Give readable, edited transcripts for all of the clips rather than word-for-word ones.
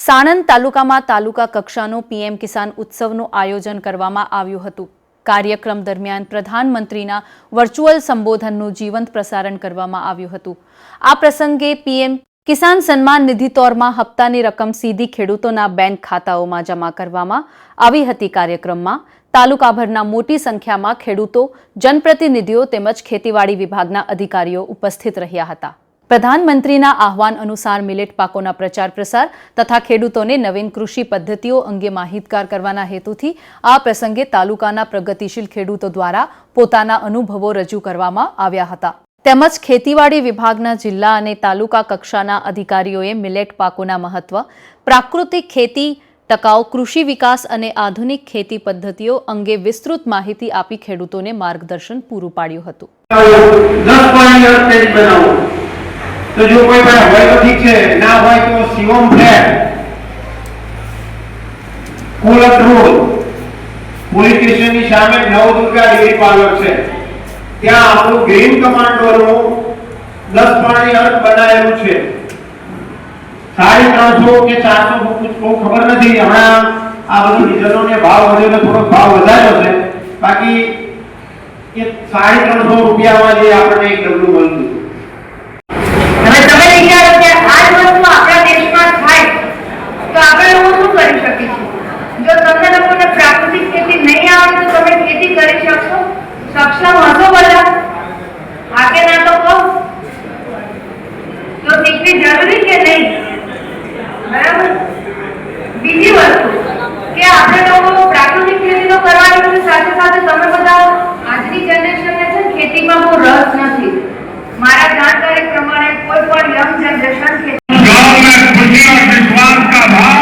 સાણંદ તાલુકામાં તાલુકા કક્ષાનો પીએમ કિસાન ઉત્સવનું આયોજન કરવામાં આવ્યું હતું। કાર્યક્રમ દરમિયાન પ્રધાનમંત્રીના વર્ચ્યુઅલ સંબોધનનું જીવંત પ્રસારણ કરવામાં આવ્યું હતું। આ પ્રસંગે પીએમ કિસાન સન્માન નિધિ તોરમાં હપ્તાની રકમ સીધી ખેડૂતોના બેંક ખાતાઓમાં જમા કરવામાં આવી હતી। કાર્યક્રમમાં તાલુકાભરના મોટી સંખ્યામાં ખેડૂતો, જનપ્રતિનિધિઓ તેમજ ખેતીવાડી વિભાગના અધિકારીઓ ઉપસ્થિત રહ્યા હતા। પ્રધાનમંત્રીના આહવાન અનુસાર મિલેટ પાકોના પ્રચાર પ્રસાર તથા ખેડૂતોને નવીન કૃષિ પદ્ધતિઓ અંગે માહિતગાર કરવાના હેતુથી આ પ્રસંગે તાલુકાના પ્રગતિશીલ ખેડૂતો દ્વારા પોતાના અનુભવો રજૂ કરવામાં આવ્યા હતા। તેમજ ખેતીવાડી વિભાગના જિલ્લા અને તાલુકા કક્ષાના અધિકારીઓએ મિલેટ પાકોના મહત્વ, પ્રાકૃતિક ખેતી, ટકાઉ કૃષિ વિકાસ અને આધુનિક ખેતી પદ્ધતિઓ અંગે વિસ્તૃત માહિતી આપી ખેડૂતોને માર્ગદર્શન પૂરું પાડ્યું હતું। तो जो कोई बड़ा હોય તો ઠીક છે, ના હોય તો શિવમ ફ્લેટ, કુલત રોડ, પોલીસ સ્ટેશનની સામે નવદુર્ગા ડેરી પાર્લર છે, ત્યાં આપણું ગ્રીન કમાન્ડોનું 10 પાણી અર્થ બનાવેલું છે। 350 કે 400 કોઈ ખબર નથી, હમણાં આ બધું ડીઝલનો ભાવ વધ્યો તો થોડો ભાવ વધાર્યો છે, બાકી એ 350 રૂપિયામાં જે આપણને એક ડબલું મળતું। सक्षम हसो बोला आगे ना तो कहो तो सीखनी जरूरी के नहीं, बराबर। बीजी वस्तु के આપણે લોકો પ્રાકૃતિક ખેતી તો કરવાની છે, સાથે સાથે તમે બધા આજની જનરેશનને છે ખેતીમાં બહુ રસ નથી। મારા જાણકારી પ્રમાણે કોઈ પણ યંગ जनरेशन गांव में खुशी और विश्वास का भाव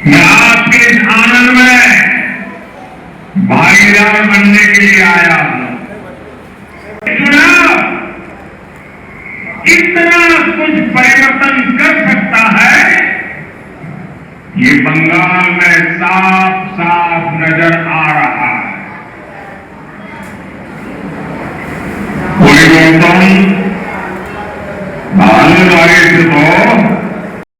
मैं आपके इस आनंद में भागीदार बनने के लिए आया हूं। चुनाव इतना कुछ परिवर्तन कर सकता है, ये बंगाल में साफ साफ नजर आ रहा है। कोई बोलता हूं भालू वाले से तो